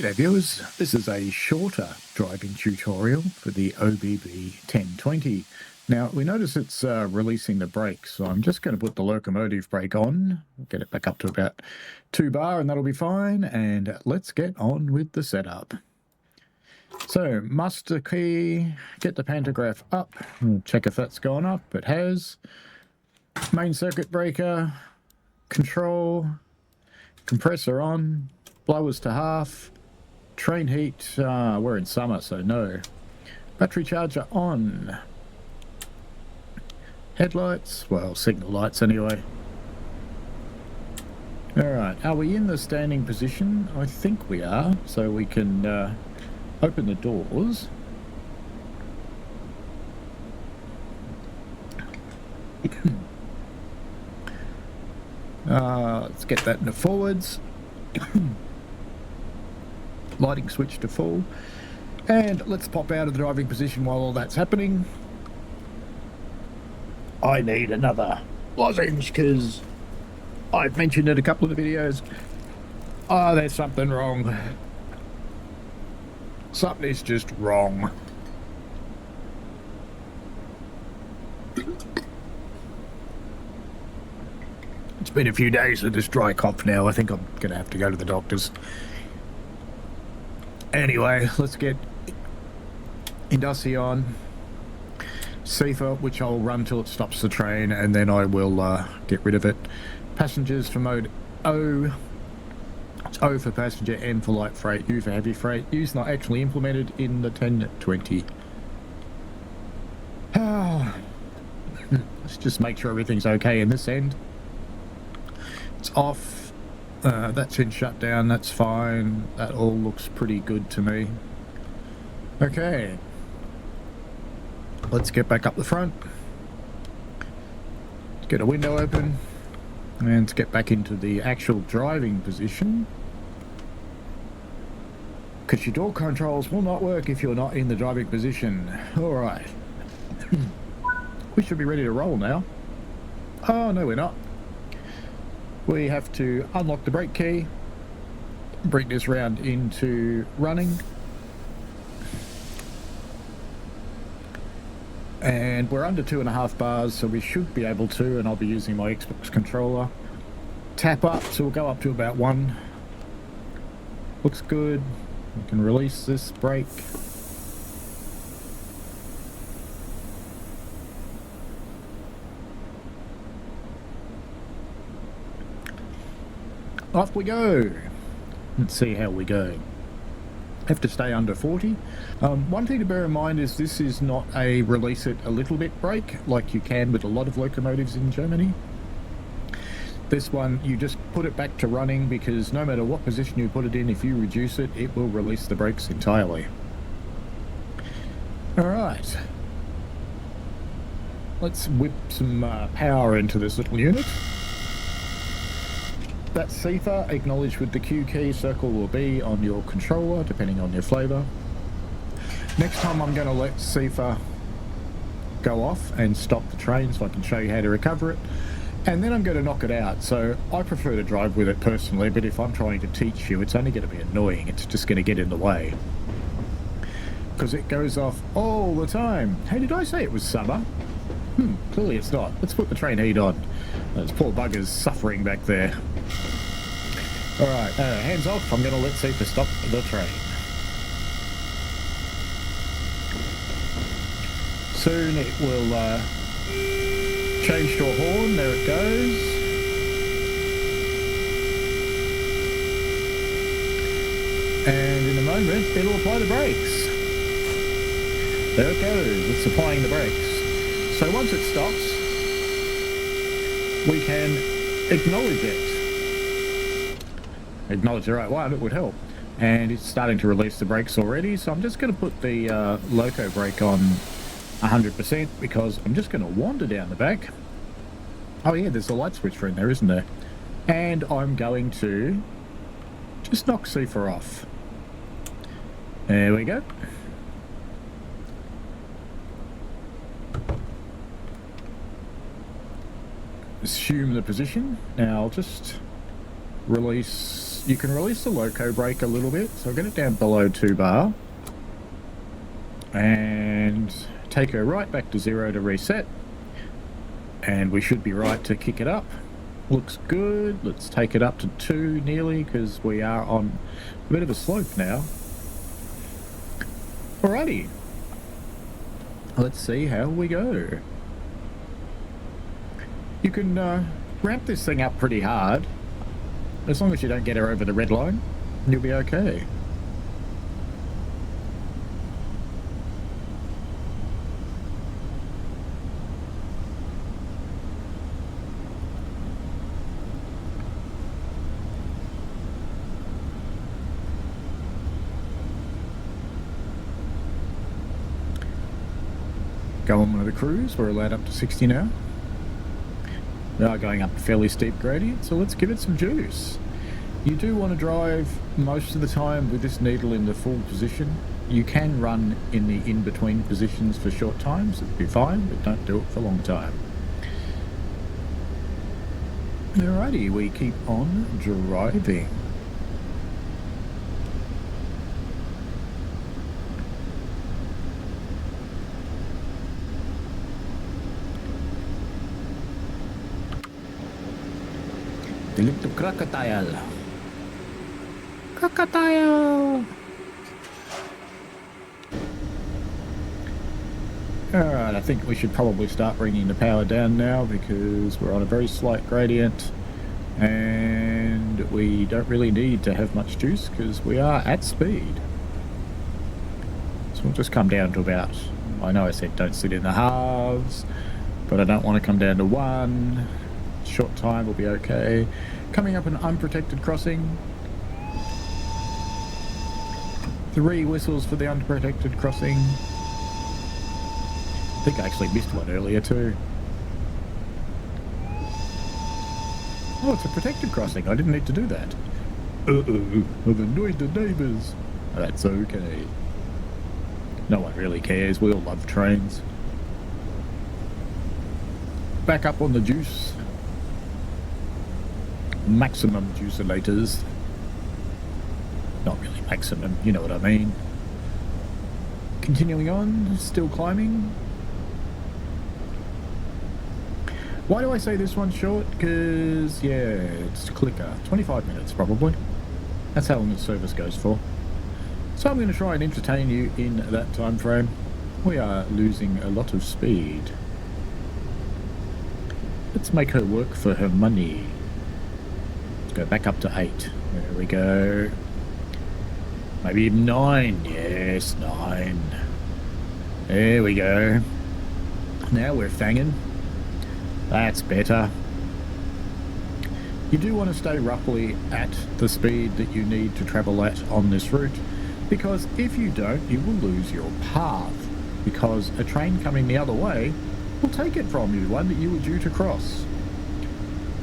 G'day viewers, this is a shorter driving tutorial for the OBB 1020. Now we notice it's releasing the brakes, so I'm just going to put the locomotive brake on, get it back up to about 2 bar and that'll be fine, and let's get on with the setup. So master key, get the pantograph up, we'll check if that's gone up, it has. Main circuit breaker, control, compressor on, blowers to half, train heat, we're in summer so no. Battery charger on. Headlights, well signal lights anyway. Alright, are we in the standing position? I think we are, so we can open the doors. Let's get that into forwards. Lighting switch to full, and let's pop out of the driving position while all that's happening. I need another lozenge because I've mentioned in a couple of the videos, there's something wrong. Something is just wrong. It's been a few days of this dry cough now. I think I'm going to have to go to the doctor's. Anyway, let's get Indusi on. Safer, which I'll run till it stops the train, and then I will get rid of it. Passengers for mode O. It's O for passenger, N for light freight, U for heavy freight. U's not actually implemented in the 1020. Let's just make sure everything's okay in this end. It's off. That's in shutdown, that's fine. That all looks pretty good to me. Okay. Let's get back up the front. Let's get a window open. And let's get back into the actual driving position. Because your door controls will not work if you're not in the driving position. Alright. We should be ready to roll now. Oh, no we're not. We have to unlock the brake key, bring this round into running, and we're under 2.5 bars, so we should be able to, and I'll be using my Xbox controller, tap up, so we'll go up to about 1. Looks good. We can release this brake. Off we go. Let's see how we go. Have to stay under 40. One thing to bear in mind is this is not a release it a little bit brake like you can with a lot of locomotives in Germany. This one you just put it back to running, because no matter what position you put it in, if you reduce it, it will release the brakes entirely. Alright. Let's whip some power into this little unit. That's CIFA, acknowledge with the Q key, circle will be on your controller, depending on your flavour. Next time I'm going to let CIFA go off and stop the train so I can show you how to recover it. And then I'm going to knock it out. So I prefer to drive with it personally, but if I'm trying to teach you, it's only going to be annoying. It's just going to get in the way. Because it goes off all the time. Hey, did I say it was summer? Clearly it's not. Let's put the train heat on. Those poor buggers suffering back there. Alright, hands off. I'm going to let CIFA stop the train. Soon it will change to a horn. There it goes. And in a moment it'll apply the brakes. There it goes. It's applying the brakes. So once it stops, we can acknowledge it. Acknowledge the right one, it would help. And it's starting to release the brakes already, so I'm just going to put the loco brake on 100% because I'm just going to wander down the back. Oh yeah, there's a light switch for in there, isn't there? And I'm going to just knock CIFA off. There we go. Assume the position. Now I'll just release you can release the loco brake a little bit. So I'll get it down below 2 bar. And take her right back to 0 to reset. And we should be right to kick it up. Looks good. Let's take it up to 2 nearly, because we are on a bit of a slope now. Alrighty. Let's see how we go. You can ramp this thing up pretty hard. As long as you don't get her over the red line, you'll be okay. Go on with the cruise. We're allowed up to 60 now. We are going up a fairly steep gradient, so let's give it some juice. You do want to drive most of the time with this needle in the full position. You can run in the in-between positions for short times, it'd be fine, but don't do it for a long time. Alrighty, we keep on driving. The little crocodile. Crocodile! Alright, I think we should probably start bringing the power down now because we're on a very slight gradient and we don't really need to have much juice because we are at speed. So we'll just come down to about, I know I said don't sit in the halves, but I don't want to come down to 1. Short time will be okay. Coming up an unprotected crossing. 3 whistles for the unprotected crossing. I think I actually missed one earlier too. Oh, it's a protected crossing. I didn't need to do that. Uh-oh, I've annoyed the neighbours. That's okay. No one really cares. We all love trains. Back up on the juice. Maximum juicelators. Not really maximum, you know what I mean. Continuing on, still climbing. Why do I say this one's short? Because, yeah, it's clicker. 25 minutes, probably. That's how long the service goes for. So I'm going to try and entertain you in that time frame. We are losing a lot of speed. Let's make her work for her money. Let's go back up to 8. There we go. Maybe even 9. Yes, 9. There we go. Now we're fanging. That's better. You do want to stay roughly at the speed that you need to travel at on this route, because if you don't, you will lose your path, because a train coming the other way will take it from you, one that you were due to cross.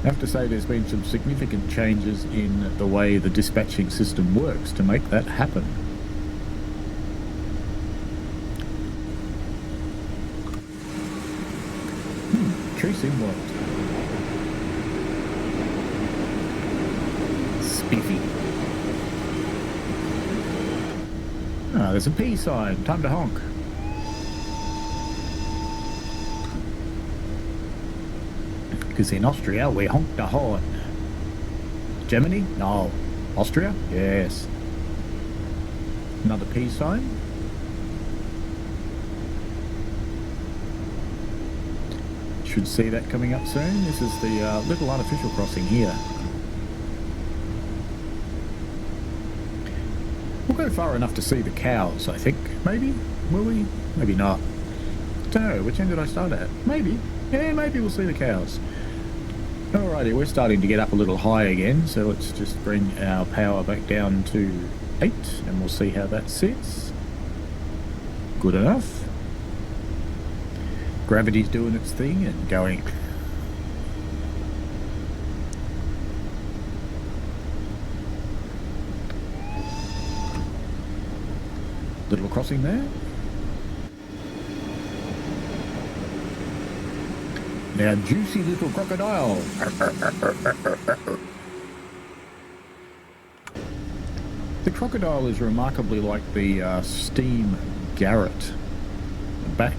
I have to say there's been some significant changes in the way the dispatching system works to make that happen. Tree sim world. Spiffy. Ah, there's a P sign. Time to honk. Because in Austria we honk the horn. Germany? No. Austria? Yes. Another P sign. Should see that coming up soon. This is the little artificial crossing here. We'll go far enough to see the cows, I think. Maybe? Will we? Maybe not. Don't know. Which end did I start at? Maybe. Yeah, maybe we'll see the cows. Alrighty, we're starting to get up a little high again, so let's just bring our power back down to 8 and we'll see how that sits. Good enough. Gravity's doing its thing and going. Little crossing there. Now, juicy little crocodile. Crocodile is remarkably like the steam Garrett.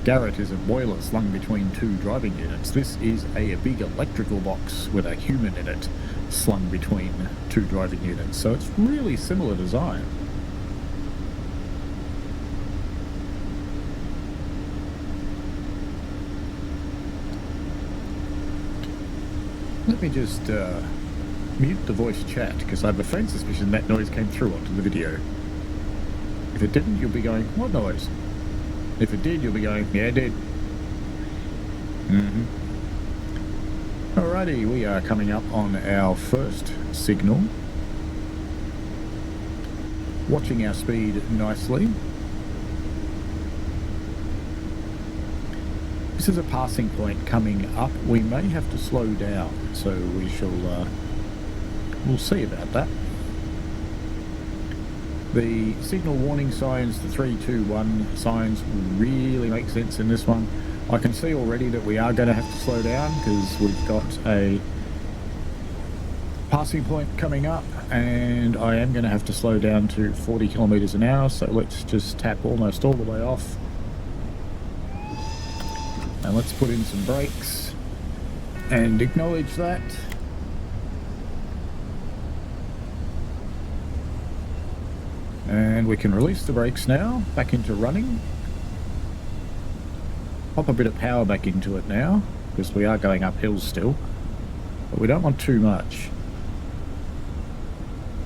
Garrett is a boiler slung between two driving units. This is a big electrical box with a human in it slung between two driving units. So it's really similar design. Let me just mute the voice chat, because I have a faint suspicion that noise came through onto the video. If it didn't, you'll be going, what noise? If it did, you'll be going, yeah, it did. Alrighty, we are coming up on our first signal. Watching our speed nicely. This is a passing point coming up. We may have to slow down, so we shall, we'll see about that. The signal warning signs, the 3, 2, 1 signs, really make sense in this one. I can see already that we are going to have to slow down because we've got a passing point coming up, and I am going to have to slow down to 40 kilometers an hour, so let's just tap almost all the way off. And let's put in some brakes and acknowledge that. And we can release the brakes now, back into running. Pop a bit of power back into it now, because we are going up hills still. But we don't want too much.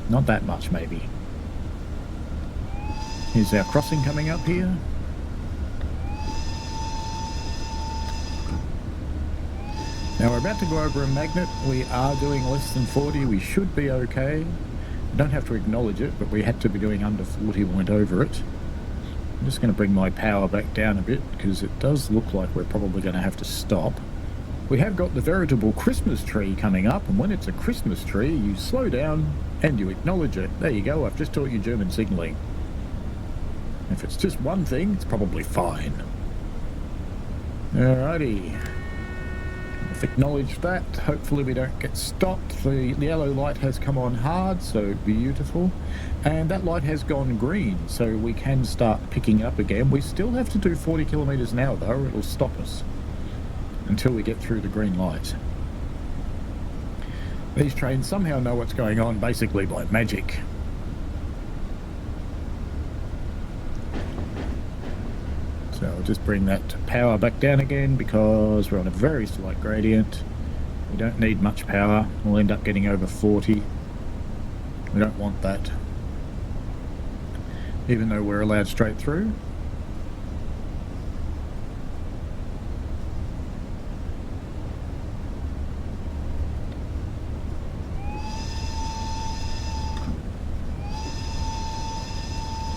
Not that much, maybe. Here's our crossing coming up here. Now we're about to go over a magnet. We are doing less than 40. We should be okay. Don't have to acknowledge it, but we had to be doing under 40 when we went over it. I'm just going to bring my power back down a bit because it does look like we're probably going to have to stop. We have got the veritable Christmas tree coming up, and when it's a Christmas tree, you slow down and you acknowledge it. There you go, I've just taught you German signalling. If it's just one thing, it's probably fine. Alrighty. Acknowledge that. Hopefully we don't get stopped. The yellow light has come on hard, so beautiful, and that light has gone green, so we can start picking up again. We still have to do 40 kilometers an hour though, it'll stop us until we get through the green light. These trains somehow know what's going on, basically by magic. So I'll just bring that power back down again because we're on a very slight gradient. We don't need much power. We'll end up getting over 40. We don't want that, even though we're allowed straight through.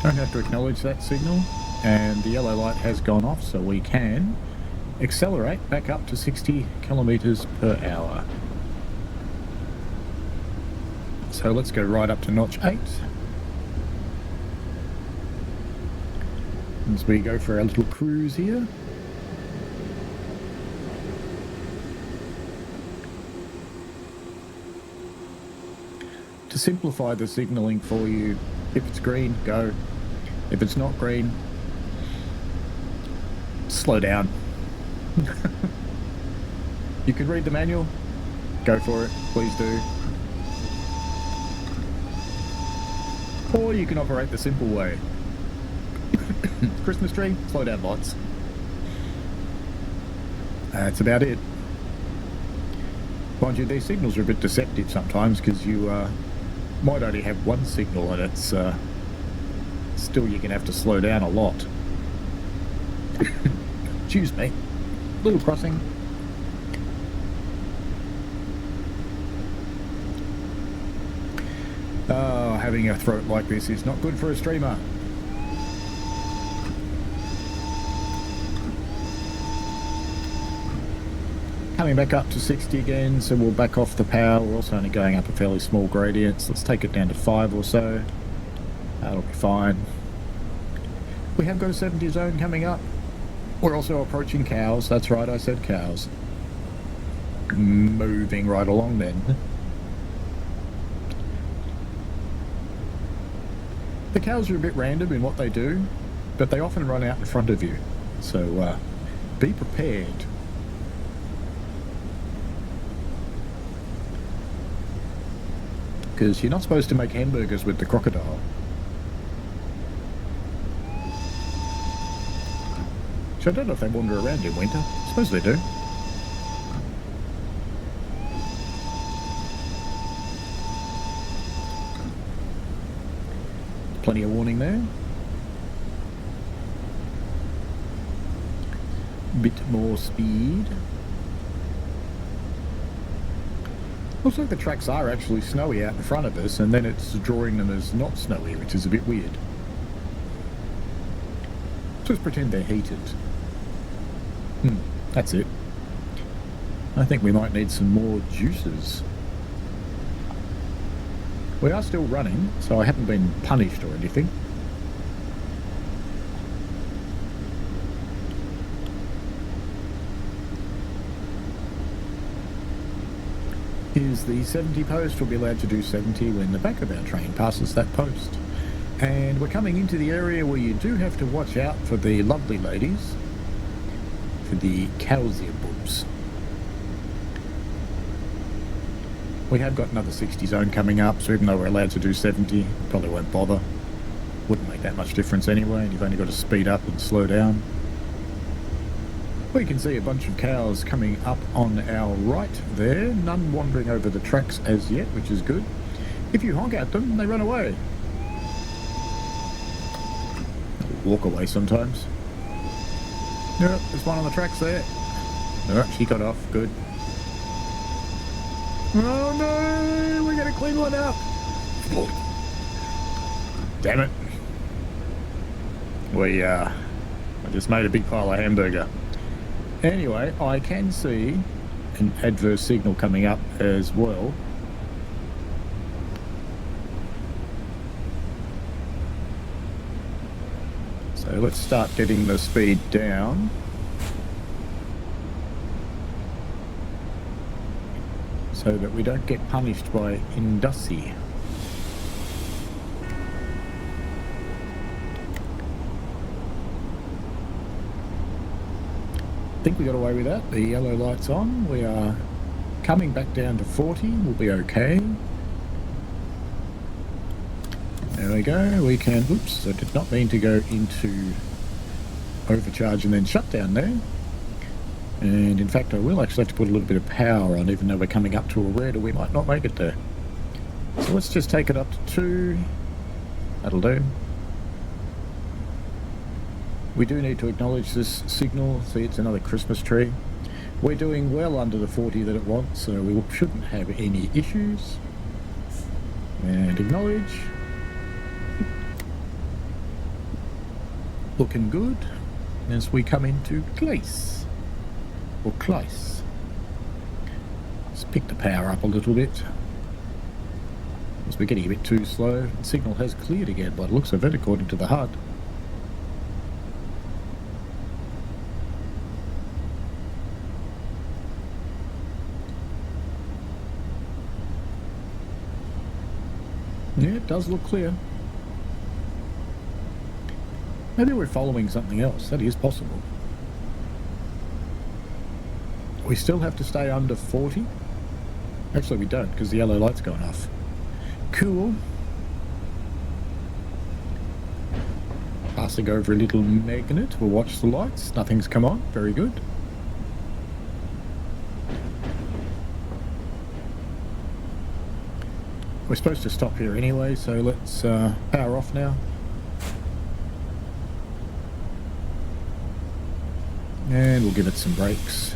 Don't have to acknowledge that signal. And the yellow light has gone off, so we can accelerate back up to 60 kilometers per hour. So let's go right up to notch 8 as we go for our little cruise here. To simplify the signalling for you, if it's green, go. If it's not green, slow down. You can read the manual, go for it, please do. Or you can operate the simple way. Christmas tree, slow down lots. That's about it. Mind you, these signals are a bit deceptive sometimes because you might only have one signal and it's still you're going to have to slow down a lot. Excuse me. Little crossing. Oh, having a throat like this is not good for a streamer. Coming back up to 60 again, so we'll back off the power. We're also only going up a fairly small gradient, so let's take it down to 5 or so. That'll be fine. We have got a 70 zone coming up. We're also approaching cows. That's right, I said cows. Moving right along then. The cows are a bit random in what they do, but they often run out in front of you. So be prepared. Because you're not supposed to make hamburgers with the crocodile. So I don't know if they wander around in winter. I suppose they do. Plenty of warning there. Bit more speed. Looks like the tracks are actually snowy out in front of us, and then it's drawing them as not snowy, which is a bit weird. Just pretend they're heated. That's it. I think we might need some more juices. We are still running, so I haven't been punished or anything. Here's the 70 post. We'll be allowed to do 70 when the back of our train passes that post. And we're coming into the area where you do have to watch out for the lovely ladies, for the cowsier boobs. We have got another 60 zone coming up, so even though we're allowed to do 70, probably won't bother. Wouldn't make that much difference anyway, and you've only got to speed up and slow down. We can see a bunch of cows coming up on our right there, none wandering over the tracks as yet, which is good. If you honk at them, they run away. Walk away sometimes. Yep, there's one on the tracks there. Alright, she got off, good. Oh no, we gotta clean one up. Damn it. I just made a big pile of hamburger. Anyway, I can see an adverse signal coming up as well. So let's start getting the speed down. So that we don't get punished by Indussi. I think we got away with that. The yellow light's on. We are coming back down to 40. We'll be okay. There we go. We can... Oops, I did not mean to go into overcharge and then shut down there. And in fact, I will actually have to put a little bit of power on, even though we're coming up to a red, or we might not make it there. So let's just take it up to 2. That'll do. We do need to acknowledge this signal. See, it's another Christmas tree. We're doing well under the 40 that it wants, so we shouldn't have any issues. And acknowledge. Looking good as we come into Gleis. Or Kleis. Let's pick the power up a little bit. As we're getting a bit too slow. The signal has cleared again by the looks of it, according to the HUD. Yeah, it does look clear. Maybe we're following something else. That is possible. We still have to stay under 40. Actually, we don't, because the yellow light's gone off. Cool. Passing over a little magnet. We'll watch the lights. Nothing's come on. Very good. We're supposed to stop here anyway, so let's power off now. And we'll give it some brakes.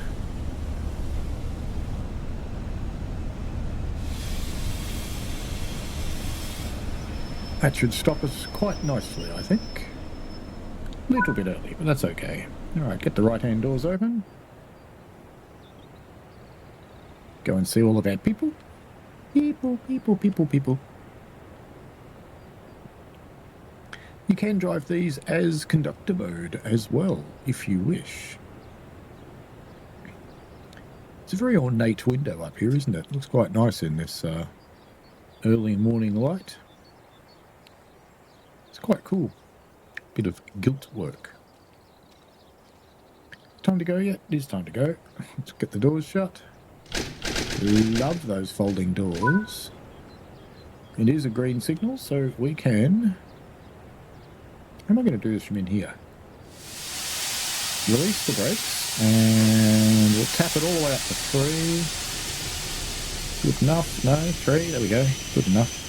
That should stop us quite nicely, I think. A little bit early, but that's okay. Alright, get the right-hand doors open. Go and see all of our people. People. You can drive these as conductor mode as well, if you wish. It's a very ornate window up here, isn't it? Looks quite nice in this early morning light. quite cool. Bit of gilt work. Time to go yet? It is time to go. Let's get the doors shut. Love those folding doors. It is a green signal, so we can... How am I going to do this from in here? Release the brakes, and we'll tap it all the way up to 3. Good enough. No, 3. There we go. Good enough.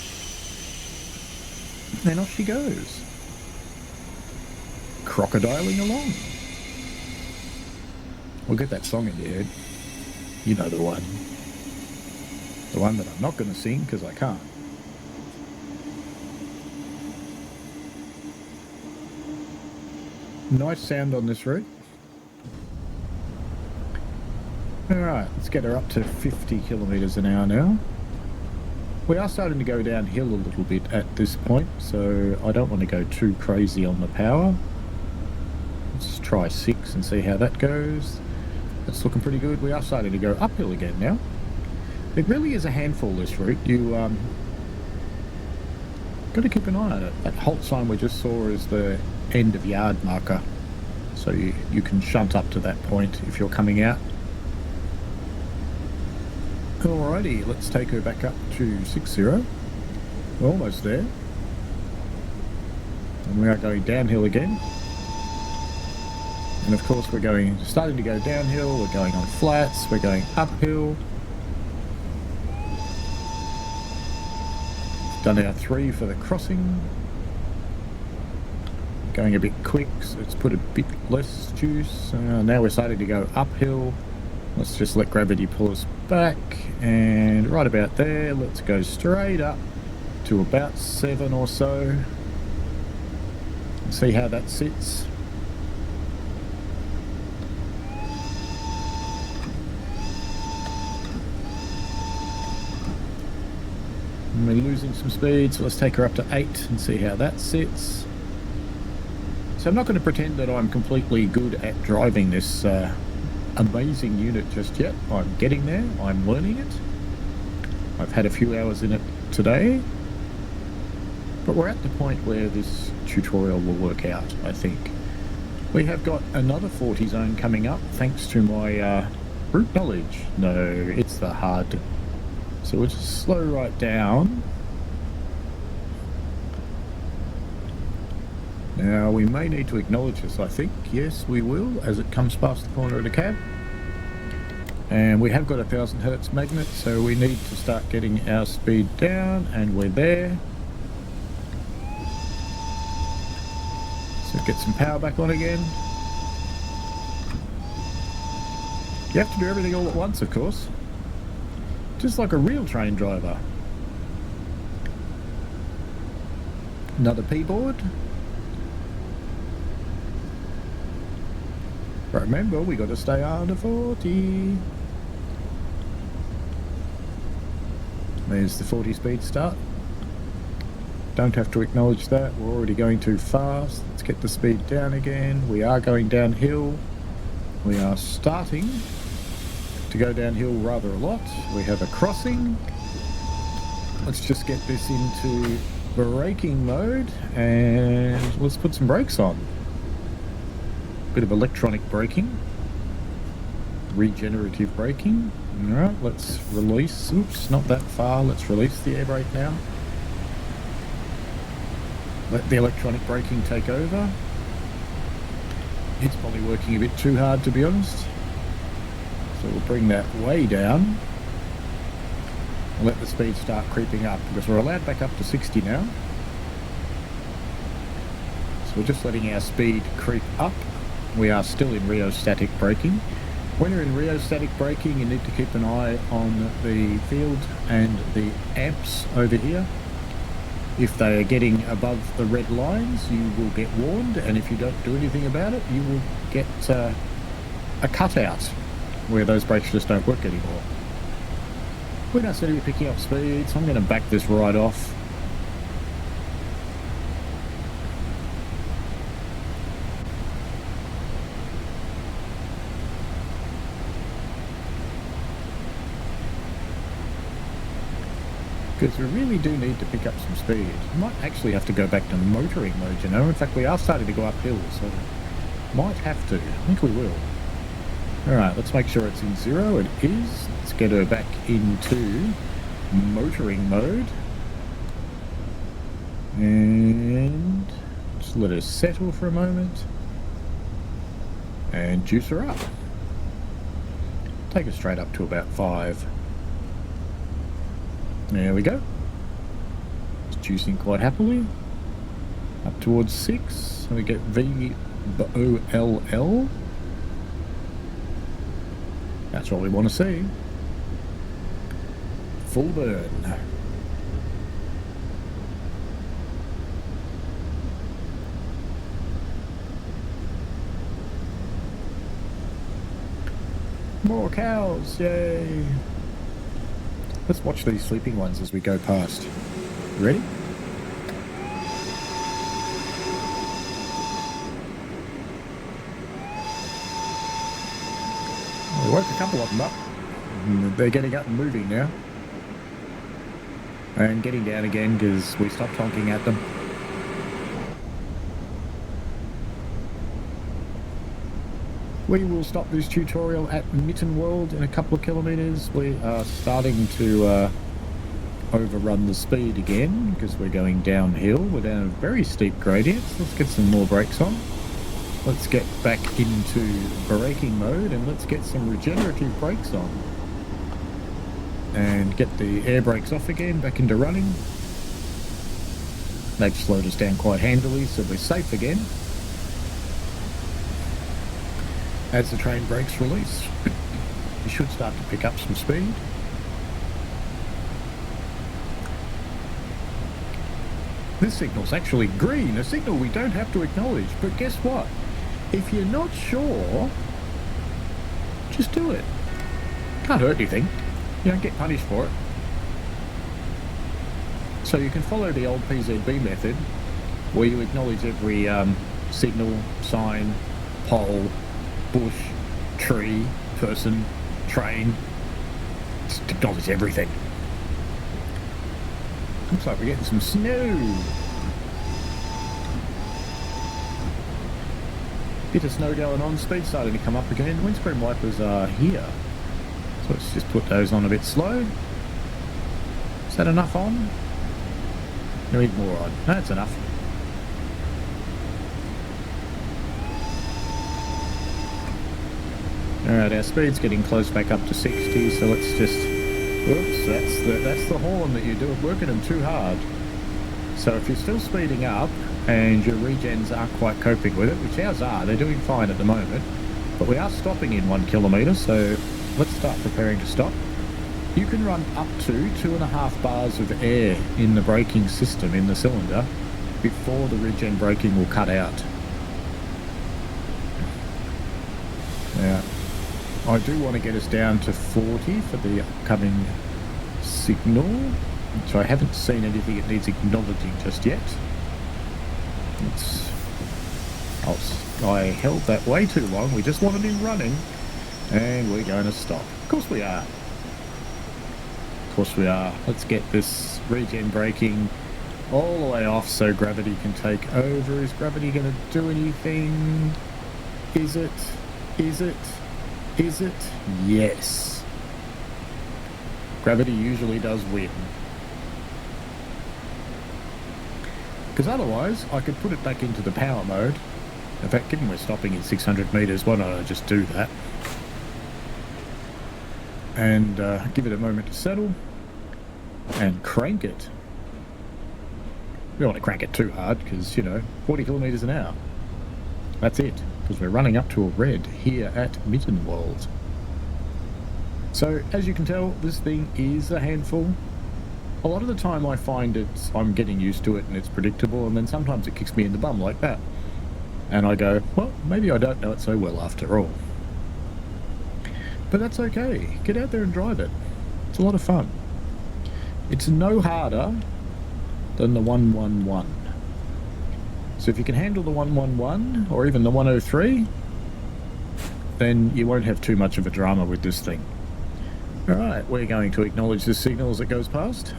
And off she goes. Crocodiling along. We'll get that song in your head. You know the one. The one that I'm not going to sing because I can't. Nice sound on this route. Alright, let's get her up to 50 kilometres an hour now. We are starting to go downhill a little bit at this point, so I don't want to go too crazy on the power. Let's try 6 and see how that goes. That's looking pretty good. We are starting to go uphill again now. It really is a handful, this route. You got to keep an eye on it. That halt sign we just saw is the end of yard marker, so you can shunt up to that point if you're coming out. Alrighty, let's take her back up to 60. We're almost there. And we are going downhill again. And of course we're starting to go downhill, we're going on flats, we're going uphill. Done our 3 for the crossing. Going a bit quick, so let's put a bit less juice. Now we're starting to go uphill. Let's just let gravity pull us back, and right about there, let's go straight up to about 7 or so. See how that sits. And we're losing some speed, so let's take her up to 8 and see how that sits. So I'm not going to pretend that I'm completely good at driving this amazing unit just yet. I'm getting there, I'm learning it. I've had a few hours in it today, but we're at the point where this tutorial will work out, I think. We have got another 40 zone coming up thanks to my route knowledge. No, it's the hard. So we'll just slow right down. Now we may need to acknowledge this, I think. Yes, we will, as it comes past the corner of the cab. And we have got a 1000 hertz magnet, so we need to start getting our speed down, and we're there. So get some power back on again. You have to do everything all at once, of course. Just like a real train driver. Another P-board. Remember, we got to stay under 40. There's the 40 speed start. Don't have to acknowledge that. We're already going too fast. Let's get the speed down again. We are going downhill. We are starting to go downhill rather a lot. We have a crossing. Let's just get this into braking mode and let's put some brakes on. Bit of electronic braking, regenerative braking. Alright, let's release. Oops, not that far. Let's release the air brake now. Let the electronic braking take over. It's probably working a bit too hard, to be honest. So we'll bring that way down and let the speed start creeping up, because we're allowed back up to 60 now. So we're just letting our speed creep up. We are still in rheostatic braking. When you're in rheostatic braking, you need to keep an eye on the field and the amps over here. If they are getting above the red lines, you will get warned, and if you don't do anything about it, you will get a cutout where those brakes just don't work anymore. We don't seem to be picking up speed, so I'm going to back this right off. Because we really do need to pick up some speed. We might actually have to go back to motoring mode, you know. In fact, we are starting to go uphill, so might have to. I think we will. Alright, let's make sure it's in 0. It is. Let's get her back into motoring mode. And just let her settle for a moment. And juice her up. Take her straight up to about 5. There we go. It's juicing quite happily. Up towards 6. And we get VOLL. That's what we want to see. Full burn. More cows, yay! Let's watch these sleeping ones as we go past. Ready? We woke a couple of them up. They're getting up and moving now. And getting down again because we stopped honking at them. We will stop this tutorial at Mittenwald in a couple of kilometres. We are starting to overrun the speed again because we're going downhill. We're down a very steep gradient. Let's get some more brakes on. Let's get back into braking mode and let's get some regenerative brakes on. And get the air brakes off again, back into running. They've slowed us down quite handily, so we're safe again. As the train brakes release, you should start to pick up some speed. This signal's actually green, a signal we don't have to acknowledge, but guess what? If you're not sure, just do it. Can't hurt anything. You don't get punished for it. So you can follow the old PZB method, where you acknowledge every signal, sign, pole, bush, tree, person, train. Just acknowledge everything. Looks like we're getting some snow. Bit of snow going on, speed starting to come up again. Windscreen wipers are here. So let's just put those on a bit slow. Is that enough on? We need more on. No, that's enough. Alright, our speed's getting close back up to 60, so let's just... Oops, that's the horn that you're doing, working them too hard. So if you're still speeding up and your regens aren't quite coping with it, which ours are, they're doing fine at the moment, but we are stopping in 1 kilometre, so let's start preparing to stop. You can run up to 2.5 bars of air in the braking system in the cylinder before the regen braking will cut out. Now, I do want to get us down to 40 for the upcoming signal, which I haven't seen anything it needs acknowledging just yet. I held that way too long, we just wanted him running, and we're going to stop. Of course we are. Of course we are. Let's get this regen braking all the way off so gravity can take over. Is gravity going to do anything? Is it? Is it? Is it? Yes. Gravity usually does win. Because otherwise, I could put it back into the power mode. In fact, given we're stopping in 600 metres, why don't I just do that? And give it a moment to settle. And crank it. We don't want to crank it too hard, because, you know, 40 kilometres an hour. That's it. Because we're running up to a red here at Mittenwald. So, as you can tell, this thing is a handful. A lot of the time I find I'm getting used to it and it's predictable, and then sometimes it kicks me in the bum like that. And I go, well, maybe I don't know it so well after all. But that's okay. Get out there and drive it. It's a lot of fun. It's no harder than the 111. So if you can handle the 111 or even the 103, then you won't have too much of a drama with this thing. Alright, we're going to acknowledge this signal as it goes past.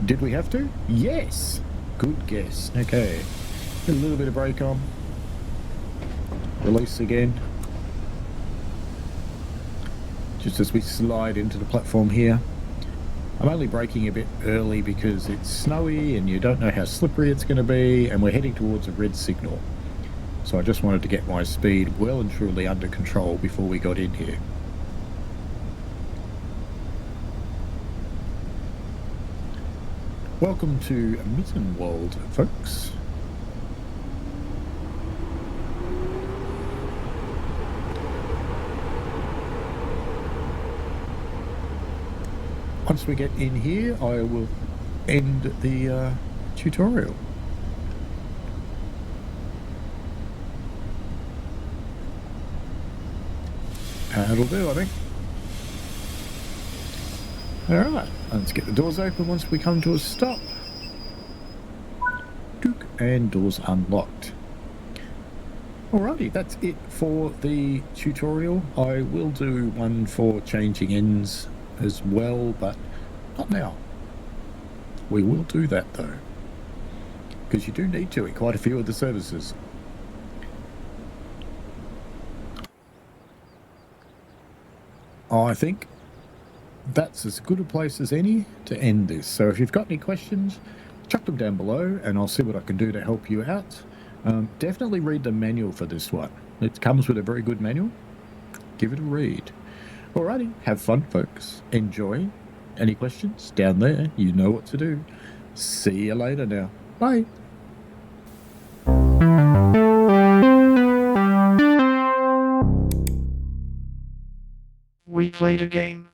Did we have to? Yes. Good guess. Okay. A little bit of brake on. Release again. Just as we slide into the platform here. I'm only braking a bit early because it's snowy and you don't know how slippery it's going to be, and we're heading towards a red signal. So I just wanted to get my speed well and truly under control before we got in here. Welcome to Mittenwald, folks. Once we get in here, I will end the tutorial. That'll do, I think. Alright, let's get the doors open once we come to a stop. And doors unlocked. Alrighty, that's it for the tutorial. I will do one for changing ends as well, but not now. We will do that though, because you do need to in quite a few of the services. I think that's as good a place as any to end this. So if you've got any questions, chuck them down below and I'll see what I can do to help you out. Definitely read the manual for this one. It comes with a very good manual. Give it a read. Alrighty, have fun, folks. Enjoy. Any questions? Down there, you know what to do. See you later now. Bye. We played a game.